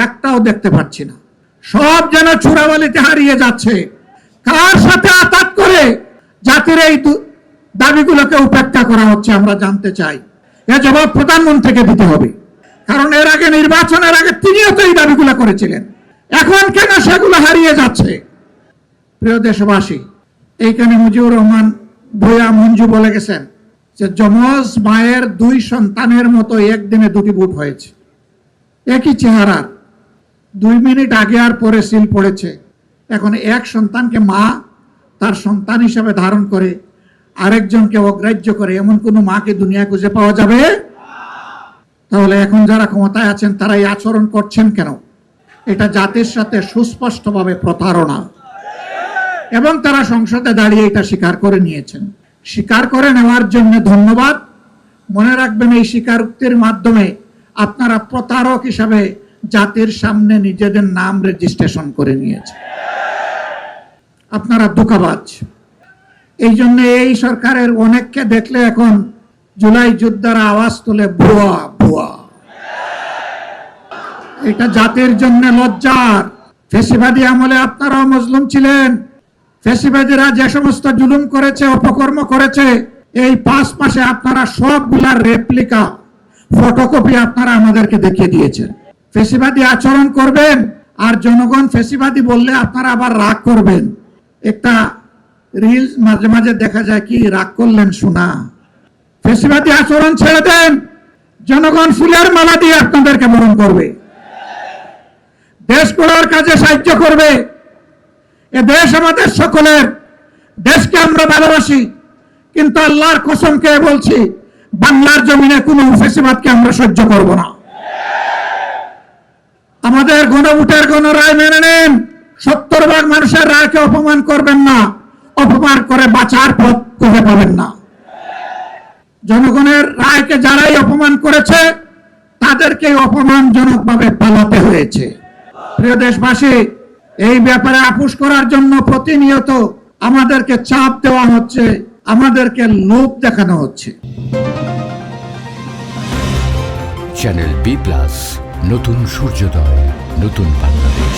একটাও দেখতে পাচ্ছি না। সব যেন চোরাবালিতে হারিয়ে যাচ্ছে। কার সাথে আতাত করে জাতির এই দাবিগুলোকে উপেক্ষা করা হচ্ছে আমরা জানতে চাই। এ জবাব প্রধানমন্ত্রীকে দিতে হবে, কারণ এর আগে নির্বাচনের আগে তিনিও তো এই দাবিগুলো করেছিলেন। এখন কেন সেগুলো হারিয়ে যাচ্ছে? প্রিয় দেশবাসী, এইখানে মুজিবুর রহমান ভূঁইয়া মঞ্জু বলে গেছেন যে যমজ মায়ের দুই সন্তানের মতো একদিনে দুটি ভোট হয়েছে, একই চেহারার, 2 মিনিট আগে আর পরে সিল পড়েছে। এখন এক সন্তানকে মা তার সন্তান হিসাবে ধারণ করে আরেকজনকে অগ্রাহ্য করে এমন কোন মাকে দুনিয়া খুঁজে পাওয়া যাবে? তাহলে এখন যারা ক্ষমতায় আছেন তারা এই আচরণ করছেন কেন? এটা জাতির সাথে সুস্পষ্টভাবে প্রতারণা, এবং তারা সংসদে দাঁড়িয়ে এটা স্বীকার করে নিয়েছেন। স্বীকার করে নেওয়ার জন্য ধন্যবাদ। মনে রাখবেন, এই স্বীকারোক্তির মাধ্যমে আপনারা প্রতারক হিসাবে জাতির সামনে নিজেদের নাম রেজিস্ট্রেশন করে নিয়েছেন। আপনারা ধোঁকাবাজ। এই জন্য এই সরকারের অনেককে দেখলে এখন জুলাই যোদ্ধারা আওয়াজ তুলে ভুয়া ভুয়া। এটা জাতির জন্য লজ্জার। ফ্যাসিবাদী আমলে আপনারাও মজলুম ছিলেন। ফ্যাসিবাদীরা যে সমস্ত জুলুম করেছে, অপকর্ম করেছে, এই 5 মাসে আপনারা সবগুলার রেপ্লিকা, ফটোকপি আপনারা আমাদেরকে দেখিয়ে দিয়েছেন। ফ্যাসিবাদী আচরণ করবেন আর জনগণ ফ্যাসিবাদী বললে আপনারা আবার রাগ করবেন। একটা রিলস মাঝে মাঝে দেখা যায়, কি রাগ করলেন শোনা। ফ্যাসিবাদী আচরণ ছেড়ে দেন, জনগণ ফুলের মালা দিয়ে আপনাদেরকে বরণ করবে, দেশ গড়ার কাজে সাহায্য করবে। এ দেশ আমাদের সকলের, দেশকে আমরা ভালোবাসি, কিন্তু আল্লাহর কসম খেয়ে বলছি, বাংলার জমিনে কোনো ফ্যাসিবাদকে আমরা সহ্য করব না। আমাদের গণভোটের গণরায় মেনে নেন। 70% মানুষের রায়কে অপমান করবেন না। অপমান করে বাঁচার পথ খুঁজে পাবেন না। জনগণের রায়কে যারাই অপমান করেছে তাদেরকে অপমানজনকভাবে পালাতে হয়েছে। প্রিয় দেশবাসী, এই ব্যাপারে আপোষ করার জন্য প্রতিনিয়ত আমাদেরকে চাপ দেওয়া হচ্ছে, আমাদেরকে লোভ দেখানো হচ্ছে। চ্যানেল বি+, নতুন সূর্যোদয়, নতুন বাংলাদেশ।